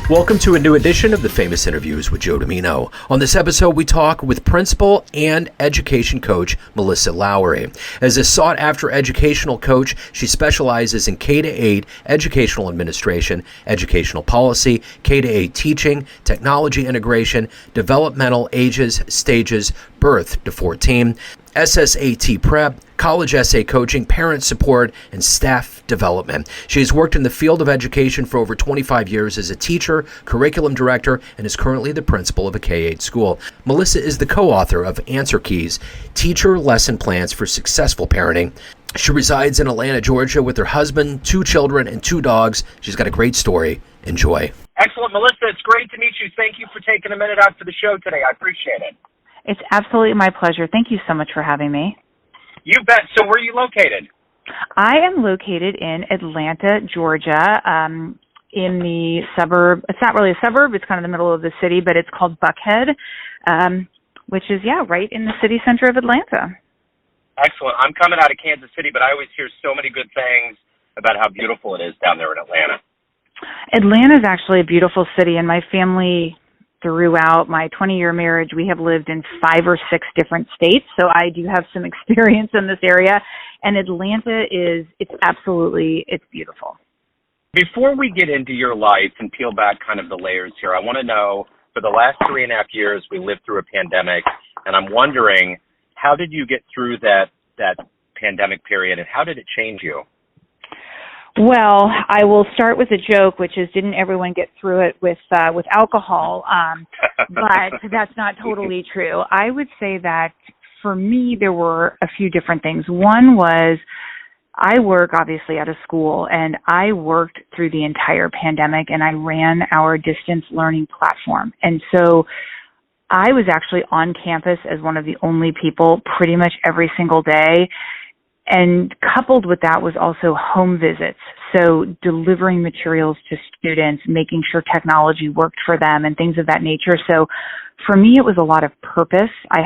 Welcome to a new edition of the Famous Interviews with Joe Dimino. On this episode, we talk with principal and education coach Melissa Lowry. As a sought-after educational coach, she specializes in K-8 educational administration, educational policy, K-8 teaching, technology integration, developmental ages, stages, birth to 14, SSAT prep, college essay coaching, parent support, and staff development. She has worked in the field of education for over 25 years as a teacher, curriculum director, and is currently the principal of a K-8 school. Melissa is the co-author of Answer Keys, Teacher Lesson Plans for Successful Parenting. She resides in Atlanta, Georgia with her husband, 2 children, and 2 dogs. She's got a great story. Enjoy. Excellent, Melissa. It's great to meet you. Thank you for taking a minute out for the show today. I appreciate it. It's absolutely my pleasure. Thank you so much for having me. You bet. So where are you located? I am located in Atlanta, Georgia, in the suburb. It's not really a suburb. It's kind of the middle of the city, but it's called Buckhead, which is, right in the city center of Atlanta. Excellent. I'm coming out of Kansas City, but I always hear so many good things about how beautiful it is down there in Atlanta. Atlanta is actually a beautiful city, and my family, throughout my 20-year marriage, we have lived in 5 or 6 different states, so I do have some experience in this area, and Atlanta it's beautiful. Before we get into your life and peel back kind of the layers here, I want to know, for the last 3.5 years, we lived through a pandemic, and I'm wondering, how did you get through that pandemic period, and how did it change you? Well, I will start with a joke, which is, didn't everyone get through it with alcohol? But that's not totally true. I would say that for me, there were a few different things. One was, I work obviously at a school, and I worked through the entire pandemic, and I ran our distance learning platform. And so I was actually on campus as one of the only people pretty much every single day. And coupled with that was also home visits. So delivering materials to students, making sure technology worked for them and things of that nature. So for me, it was a lot of purpose. I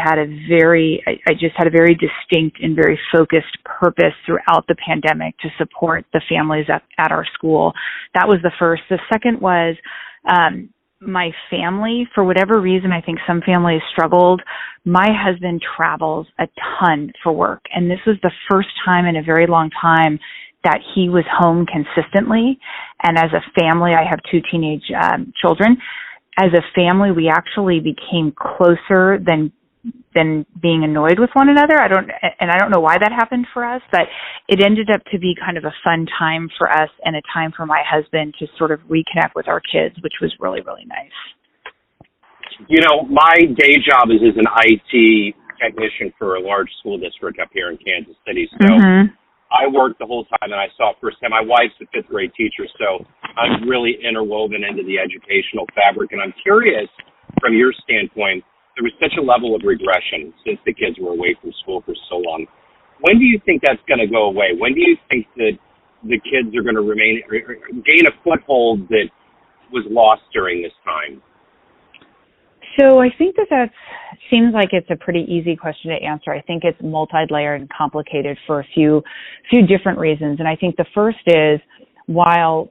just had a very distinct and very focused purpose throughout the pandemic to support the families at our school. That was the first. The second was, my family, for whatever reason, I think some families struggled. My husband travels a ton for work, and this was the first time in a very long time that he was home consistently. And as a family, I have 2 teenage children. As a family, we actually became closer than being annoyed with one another. I don't know why that happened for us, but it ended up to be kind of a fun time for us and a time for my husband to sort of reconnect with our kids, which was really, really nice. You know, my day job is as an IT technician for a large school district up here in Kansas City. So I worked the whole time, and I saw firsthand. My wife's a 5th grade teacher, so I'm really interwoven into the educational fabric. And I'm curious, from your standpoint, there was such a level of regression since the kids were away from school for so long. When do you think that's going to go away? When do you think that the kids are going to gain a foothold that was lost during this time? So I think that seems like it's a pretty easy question to answer. I think it's multi-layered and complicated for a few different reasons. And I think the first is, while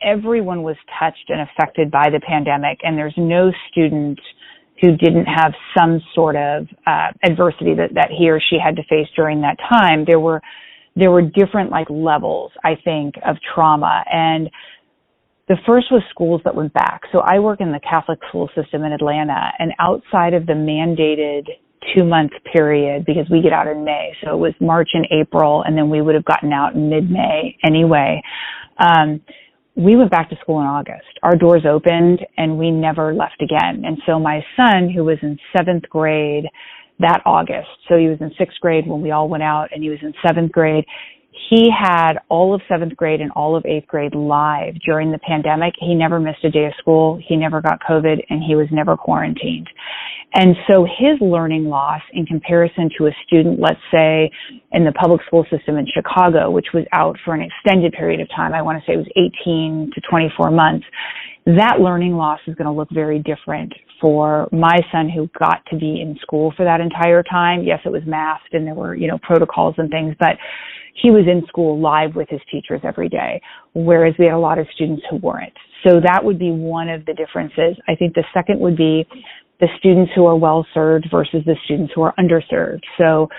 everyone was touched and affected by the pandemic, and there's no student who didn't have some sort of adversity that he or she had to face during that time, there were different levels, I think, of trauma. And the first was schools that went back. So I work in the Catholic school system in Atlanta, and outside of the mandated 2-month period, because we get out in May, so it was March and April, and then we would have gotten out in mid-May anyway. We went back to school in August. Our doors opened, and we never left again. And so my son, who was in 7th grade that August, so he was in 6th grade when we all went out, and he was in 7th grade, he had all of 7th grade and all of 8th grade live during the pandemic. He never missed a day of school. He never got COVID, and he was never quarantined. And so his learning loss in comparison to a student, let's say, in the public school system in Chicago, which was out for an extended period of time, I want to say it was 18 to 24 months, that learning loss is going to look very different for my son, who got to be in school for that entire time. Yes, it was masked and there were, protocols and things, but he was in school live with his teachers every day, whereas we had a lot of students who weren't. So that would be one of the differences. I think the second would be the students who are well served versus the students who are underserved. So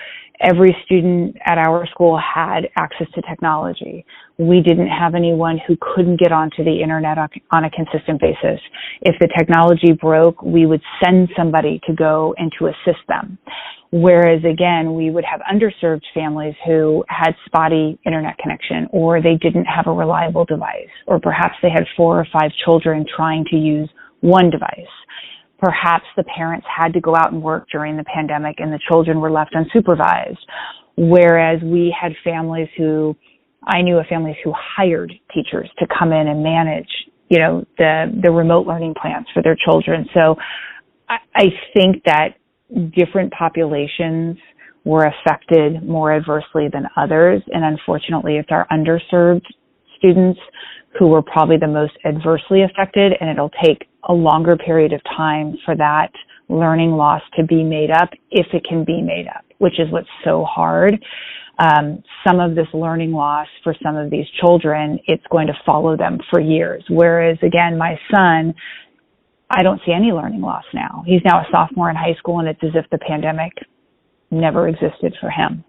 every student at our school had access to technology. We didn't have anyone who couldn't get onto the internet on a consistent basis. If the technology broke, we would send somebody to go and to assist them. Whereas again, we would have underserved families who had spotty internet connection, or they didn't have a reliable device, or perhaps they had 4 or 5 children trying to use one device. Perhaps the parents had to go out and work during the pandemic and the children were left unsupervised. Whereas we had families I knew of families who hired teachers to come in and manage, the remote learning plans for their children. So I think that different populations were affected more adversely than others. And unfortunately, it's our underserved students who were probably the most adversely affected, and it'll take a longer period of time for that learning loss to be made up, if it can be made up, which is what's so hard. Some of this learning loss for some of these children, it's going to follow them for years. Whereas, again, my son, I don't see any learning loss now. He's now a sophomore in high school, and it's as if the pandemic never existed for him.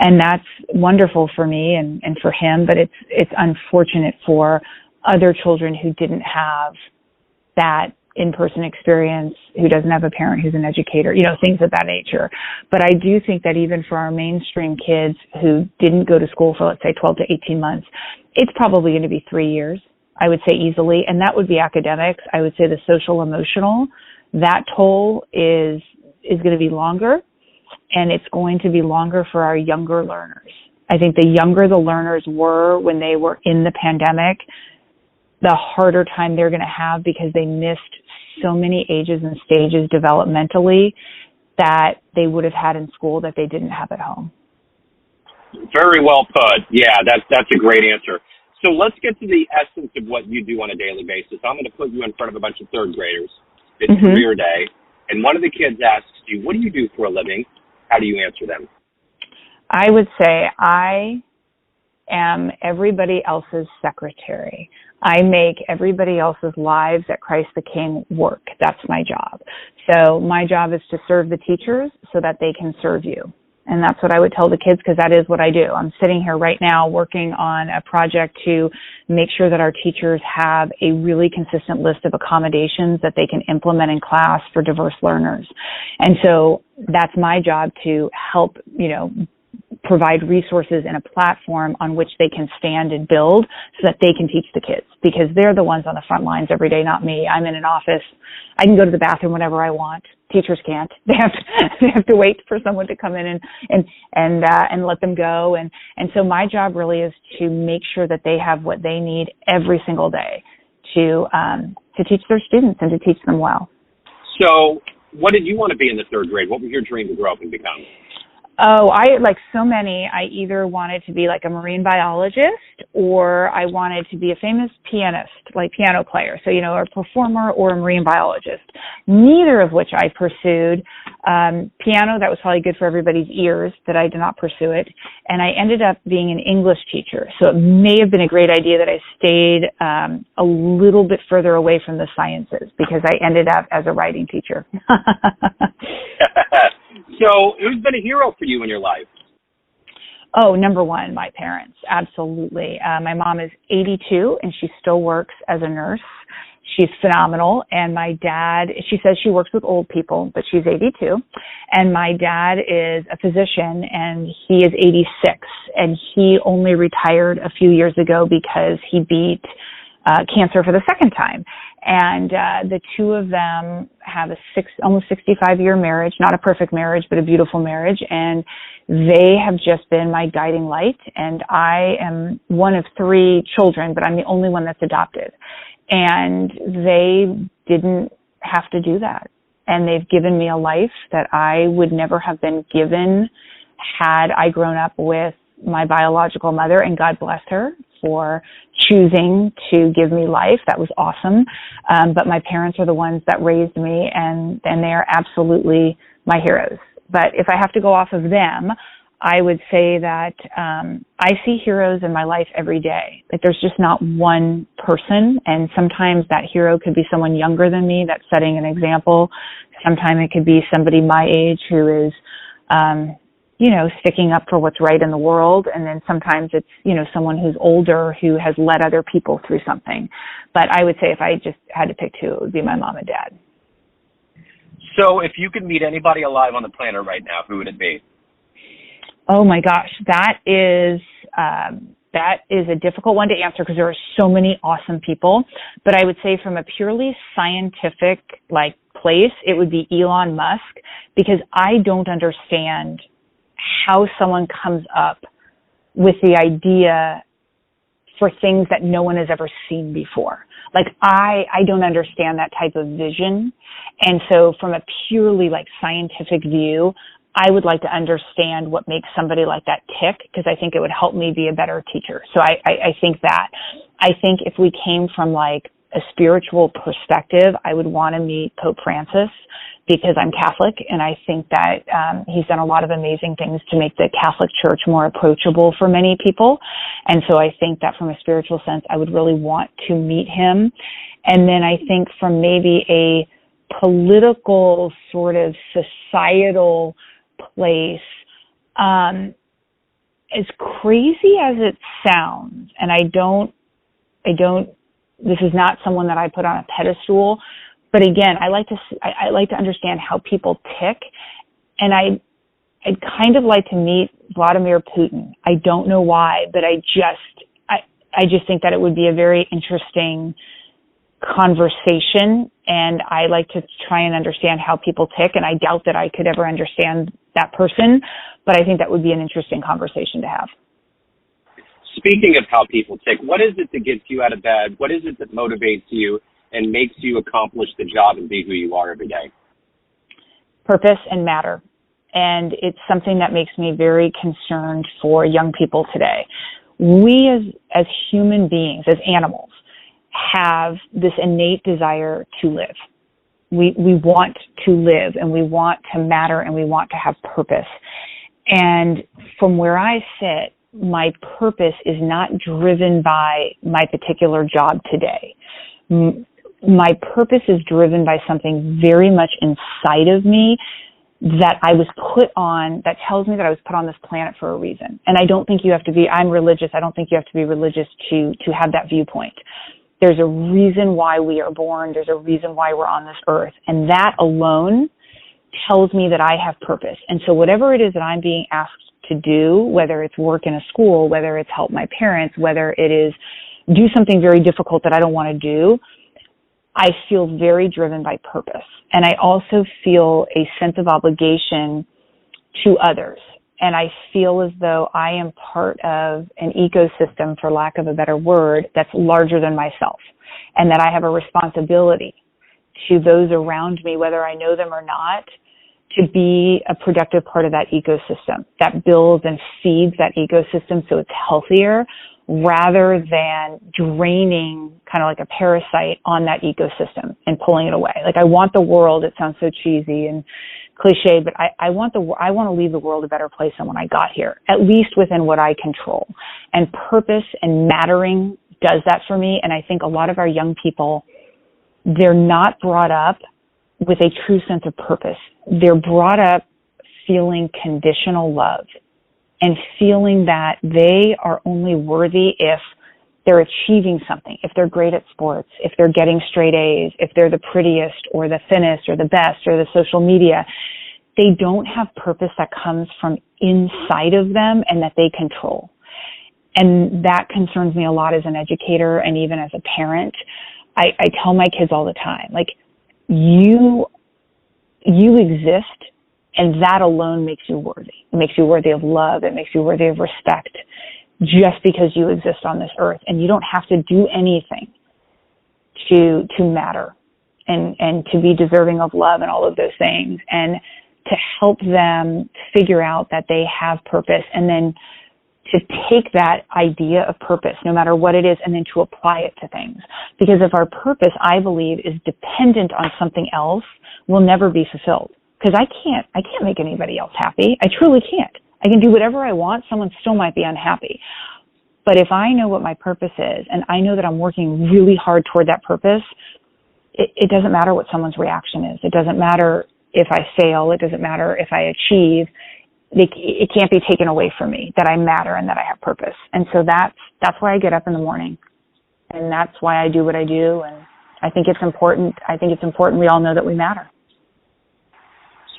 And that's wonderful for me and for him, but it's unfortunate for other children who didn't have that in-person experience, who doesn't have a parent who's an educator, things of that nature. But I do think that even for our mainstream kids who didn't go to school for, let's say, 12 to 18 months, it's probably going to be 3 years, I would say easily. And that would be academics. I would say the social emotional, that toll is going to be longer. And it's going to be longer for our younger learners. I think the younger the learners were when they were in the pandemic, the harder time they're going to have, because they missed so many ages and stages developmentally that they would have had in school that they didn't have at home. Very well put. Yeah, that's a great answer. So let's get to the essence of what you do on a daily basis. I'm going to put you in front of a bunch of third graders. It's career day. And one of the kids asks you, what do you do for a living? How do you answer them? I would say I am everybody else's secretary. I make everybody else's lives at Christ the King work. That's my job. So my job is to serve the teachers so that they can serve you. And that's what I would tell the kids, because that is what I do. I'm sitting here right now working on a project to make sure that our teachers have a really consistent list of accommodations that they can implement in class for diverse learners. And so that's my job, to help, provide resources and a platform on which they can stand and build so that they can teach the kids, because they're the ones on the front lines every day, not me. I'm in an office. I can go to the bathroom whenever I want. Teachers can't. They have to wait for someone to come in and let them go. And so my job really is to make sure that they have what they need every single day to teach their students and to teach them well. So what did you want to be in the third grade? What was your dream to grow up and become? Oh, like so many, I either wanted to be like a marine biologist, or I wanted to be a famous pianist, like piano player. So, a performer or a marine biologist, neither of which I pursued. Piano, that was probably good for everybody's ears, but I did not pursue it. And I ended up being an English teacher. So it may have been a great idea that I stayed a little bit further away from the sciences, because I ended up as a writing teacher. So who's been a hero for you in your life? Oh, number one, my parents. Absolutely. My mom is 82 and she still works as a nurse. She's phenomenal. And my dad, she says she works with old people, but she's 82. And my dad is a physician and he is 86. And he only retired a few years ago because he beat cancer for the second time. And the two of them have almost 65-year marriage, not a perfect marriage, but a beautiful marriage. And they have just been my guiding light. And I am one of 3 children, but I'm the only one that's adopted. And they didn't have to do that. And they've given me a life that I would never have been given had I grown up with my biological mother, and God bless her for choosing to give me life. That was awesome. But my parents are the ones that raised me, and they are absolutely my heroes. But if I have to go off of them, I would say that I see heroes in my life every day. Like, there's just not one person, and sometimes that hero could be someone younger than me that's setting an example. Sometimes it could be somebody my age who is, sticking up for what's right in the world, and then sometimes it's, someone who's older who has led other people through something. But I would say if I just had to pick two, it would be my mom and dad. So if you could meet anybody alive on the planet right now, who would it be? Oh my gosh, that is a difficult one to answer because there are so many awesome people. But I would say from a purely scientific place, it would be Elon Musk, because I don't understand how someone comes up with the idea for things that no one has ever seen before. I don't understand that type of vision. And so from a purely scientific view, I would like to understand what makes somebody like that tick, because I think it would help me be a better teacher. So I think that. I think if we came from a spiritual perspective, I would want to meet Pope Francis, because I'm Catholic, and I think that he's done a lot of amazing things to make the Catholic Church more approachable for many people. And so I think that from a spiritual sense, I would really want to meet him. And then I think from maybe a political sort of societal place, as crazy as it sounds, and I don't, this is not someone that I put on a pedestal, but again, I like to understand how people tick, and I'd kind of like to meet Vladimir Putin. I don't know why, but I just think that it would be a very interesting conversation, and I like to try and understand how people tick, and I doubt that I could ever understand that person, but I think that would be an interesting conversation to have. Speaking of how people tick, what is it that gets you out of bed? What is it that motivates you and makes you accomplish the job and be who you are every day? Purpose and matter. And it's something that makes me very concerned for young people today. We as human beings, as animals, have this innate desire to live. We want to live, and we want to matter, and we want to have purpose. And from where I sit, my purpose is not driven by my particular job today. My purpose is driven by something very much inside of me that I was put on, that tells me that I was put on this planet for a reason. And I don't think you have to be, I'm religious, I don't think you have to be religious to have that viewpoint. There's a reason why we are born. There's a reason why we're on this earth. And that alone tells me that I have purpose. And so whatever it is that I'm being asked to do, whether it's work in a school, whether it's help my parents, whether it is do something very difficult that I don't want to do, I feel very driven by purpose. And I also feel a sense of obligation to others. And I feel as though I am part of an ecosystem, for lack of a better word, that's larger than myself. And that I have a responsibility to those around me, whether I know them or not, to be a productive part of that ecosystem that builds and feeds that ecosystem so it's healthier, rather than draining, kind of like a parasite on that ecosystem and pulling it away. I want the world, it sounds so cheesy and cliche, but I want to leave the world a better place than when I got here, at least within what I control. And purpose and mattering does that for me. And I think a lot of our young people, they're not brought up with a true sense of purpose. They're brought up feeling conditional love and feeling that they are only worthy if they're achieving something, if they're great at sports, if they're getting straight A's, if they're the prettiest or the thinnest or the best or the social media. They don't have purpose that comes from inside of them and that they control. And that concerns me a lot as an educator and even as a parent. I tell my kids all the time, you exist, and that alone makes you worthy. It makes you worthy of love. It makes you worthy of respect just because you exist on this earth. And you don't have to do anything to matter and to be deserving of love and all of those things, and to help them figure out that they have purpose, and then to take that idea of purpose, no matter what it is, and then to apply it to things. Because if our purpose, I believe, is dependent on something else, we'll never be fulfilled. Because I can't make anybody else happy. I truly can't. I can do whatever I want. Someone still might be unhappy. But if I know what my purpose is, and I know that I'm working really hard toward that purpose, it doesn't matter what someone's reaction is. It doesn't matter if I fail. It doesn't matter if I achieve. It can't be taken away from me that I matter and that I have purpose. And so that's why I get up in the morning, and that's why I do what I do. And I think it's important. I think it's important we all know that we matter.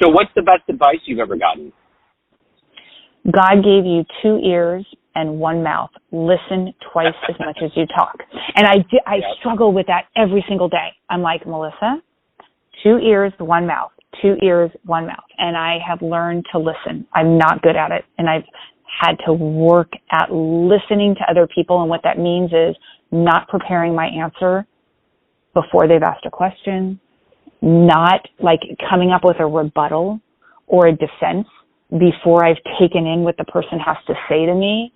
So what's the best advice you've ever gotten? God gave you 2 ears and 1 mouth. Listen twice as much as you talk. And I struggle with that every single day. I'm like, Melissa, 2 ears, 1 mouth. 2 ears, 1 mouth. And I have learned to listen. I'm not good at it. And I've had to work at listening to other people. And what that means is not preparing my answer before they've asked a question, not like coming up with a rebuttal or a defense before I've taken in what the person has to say to me.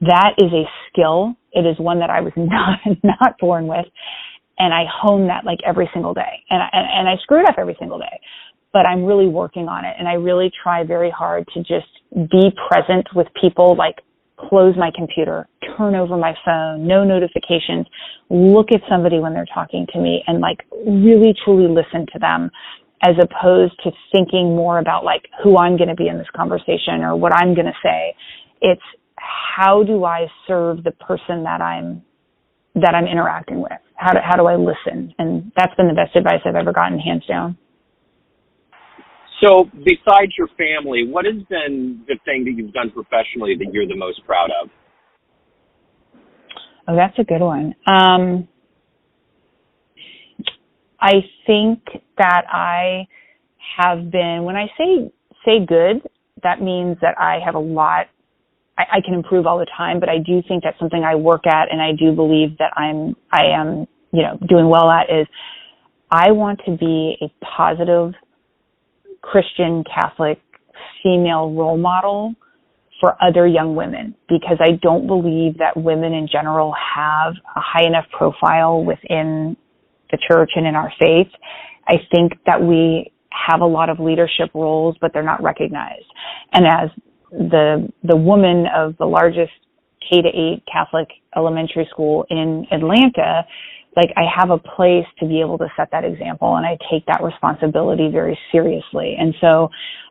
That is a skill. It is one that I was not born with. And I hone that like every single day. And I screw it up every single day. But I'm really working on it. And I really try very hard to just be present with people, like close my computer, turn over my phone, no notifications, look at somebody when they're talking to me and like really truly listen to them, as opposed to thinking more about like who I'm going to be in this conversation or what I'm going to say. It's how do I serve the person that I'm interacting with? How do I listen? And that's been the best advice I've ever gotten, hands down. So besides your family, what has been the thing that you've done professionally that you're the most proud of? Oh, that's a good one. I think that I have been, when I say good, that means that I have a lot, I can improve all the time, but I do think that's something I work at, and I do believe that I am, doing well at, is I want to be a positive Christian, Catholic, female role model for other young women, because I don't believe that women in general have a high enough profile within the church and in our faith. I think that we have a lot of leadership roles, but they're not recognized. And as the woman of the largest K-8 Catholic elementary school in Atlanta, like I have a place to be able to set that example, and I take that responsibility very seriously. And so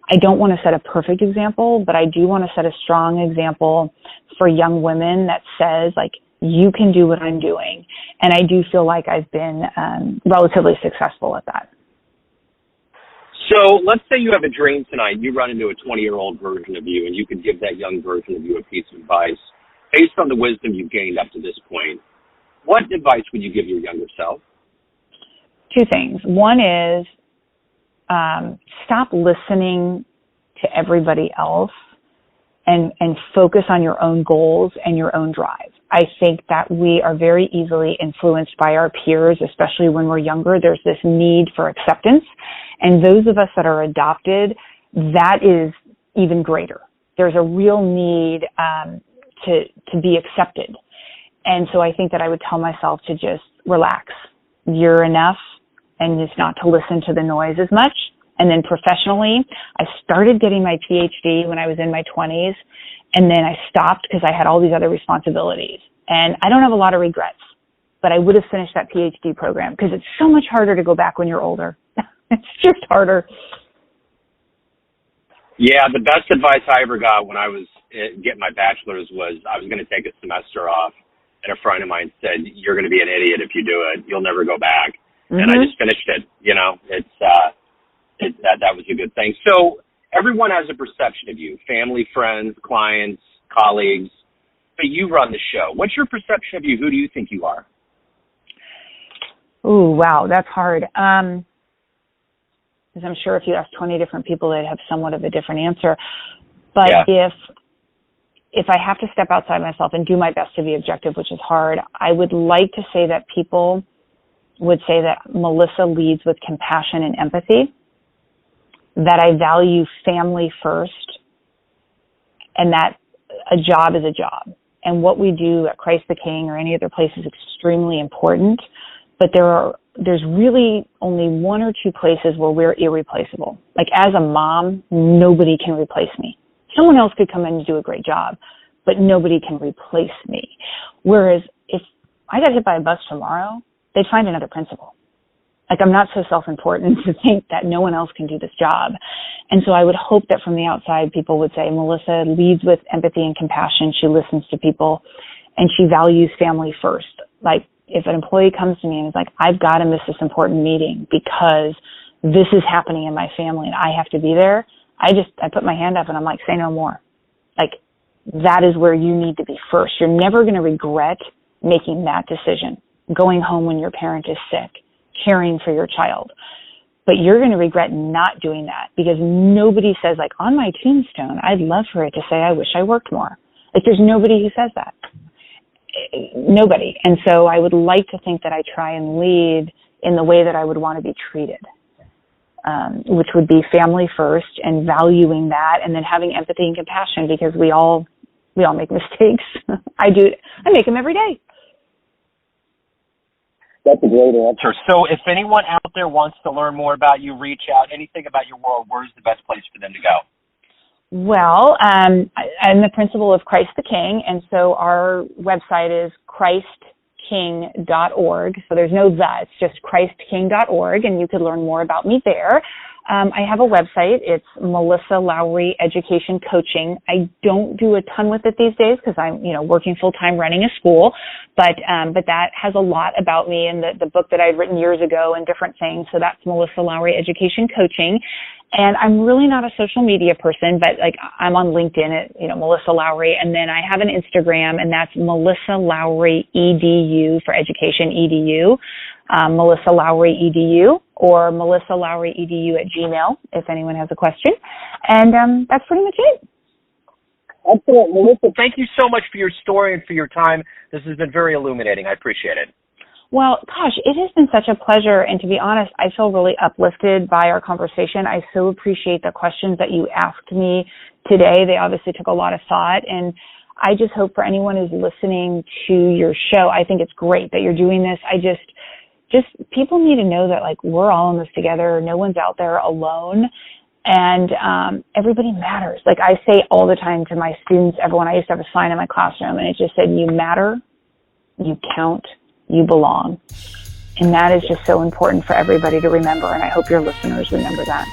I don't want to set a perfect example, but I do want to set a strong example for young women that says, like, you can do what I'm doing. And I do feel like I've been relatively successful at that. So let's say you have a dream tonight. You run into a 20-year-old version of you, and you could give that young version of you a piece of advice based on the wisdom you've gained up to this point. What advice would you give your younger self? 2 things. One is stop listening to everybody else and focus on your own goals and your own drive. I think that we are very easily influenced by our peers, especially when we're younger. There's this need for acceptance. And those of us that are adopted, that is even greater. There's a real need to be accepted. And so I think that I would tell myself to just relax. You're enough, and just not to listen to the noise as much. And then professionally, I started getting my PhD when I was in my 20s, and then I stopped because I had all these other responsibilities. And I don't have a lot of regrets, but I would have finished that PhD program because it's so much harder to go back when you're older. It's just harder. Yeah, the best advice I ever got when I was getting my bachelor's was I was going to take a semester off. And a friend of mine said, "You're going to be an idiot if you do it. You'll never go back." Mm-hmm. And I just finished it. That was a good thing. So everyone has a perception of you, family, friends, clients, colleagues, but you run the show. What's your perception of you? Who do you think you are? Ooh, wow, that's hard. Because I'm sure if you ask 20 different people, they'd have somewhat of a different answer. But yeah. If I have to step outside myself and do my best to be objective, which is hard, I would like to say that people would say that Melissa leads with compassion and empathy, that I value family first, and that a job is a job. And what we do at Christ the King or any other place is extremely important, but there's really only 1 or 2 places where we're irreplaceable. Like as a mom, nobody can replace me. Someone else could come in and do a great job, but nobody can replace me. Whereas if I got hit by a bus tomorrow, they'd find another principal. Like, I'm not so self-important to think that no one else can do this job. And so I would hope that from the outside, people would say, Melissa leads with empathy and compassion. She listens to people, and she values family first. Like, if an employee comes to me and is like, I've got to miss this important meeting because this is happening in my family and I have to be there, I put my hand up and I'm like, say no more. Like, that is where you need to be first. You're never going to regret making that decision, going home when your parent is sick, caring for your child. But you're going to regret not doing that, because nobody says, like, on my tombstone, I'd love for it to say, I wish I worked more. Like, there's nobody who says that. Nobody. And so I would like to think that I try and lead in the way that I would want to be treated, which would be family first and valuing that, and then having empathy and compassion, because we all make mistakes. I make them every day. That's a great answer. So if anyone out there wants to learn more about you, reach out, anything about your world, where's the best place for them to go? Well, I'm the principal of Christ the King, and so our website is christking.org. So there's no the, it's just christking.org, and you could learn more about me there. I have a website. It's Melissa Lowry Education Coaching. I don't do a ton with it these days because I'm, working full time running a school, but that has a lot about me and the book that I'd written years ago and different things. So that's Melissa Lowry Education Coaching. And I'm really not a social media person, but like I'm on LinkedIn at, Melissa Lowry. And then I have an Instagram, and that's Melissa Lowry EDU for education, EDU, Melissa Lowry EDU, or Melissa Lowry EDU at Gmail, if anyone has a question. And that's pretty much it. Excellent, Melissa. Thank you so much for your story and for your time. This has been very illuminating. I appreciate it. Well, gosh, it has been such a pleasure. And to be honest, I feel really uplifted by our conversation. I so appreciate the questions that you asked me today. They obviously took a lot of thought. And I just hope for anyone who's listening to your show, I think it's great that you're doing this. I just people need to know that, like, we're all in this together. No one's out there alone. And everybody matters. Like I say all the time to my students, everyone, I used to have a sign in my classroom, and it just said, you matter, you count, you belong. And that is just so important for everybody to remember, and I hope your listeners remember that.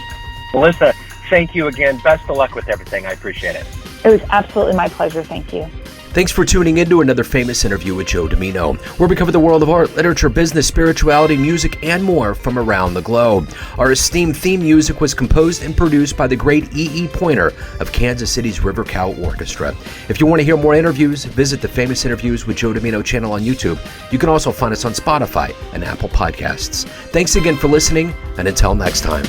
Melissa, thank you again. Best of luck with everything. I appreciate it. It was absolutely my pleasure. Thank you. Thanks for tuning in to another famous interview with Joe Dimino, where we cover the world of art, literature, business, spirituality, music, and more from around the globe. Our esteemed theme music was composed and produced by the great E.E. Pointer of Kansas City's River Cow Orchestra. If you want to hear more interviews, visit the Famous Interviews with Joe Dimino channel on YouTube. You can also find us on Spotify and Apple Podcasts. Thanks again for listening, and until next time.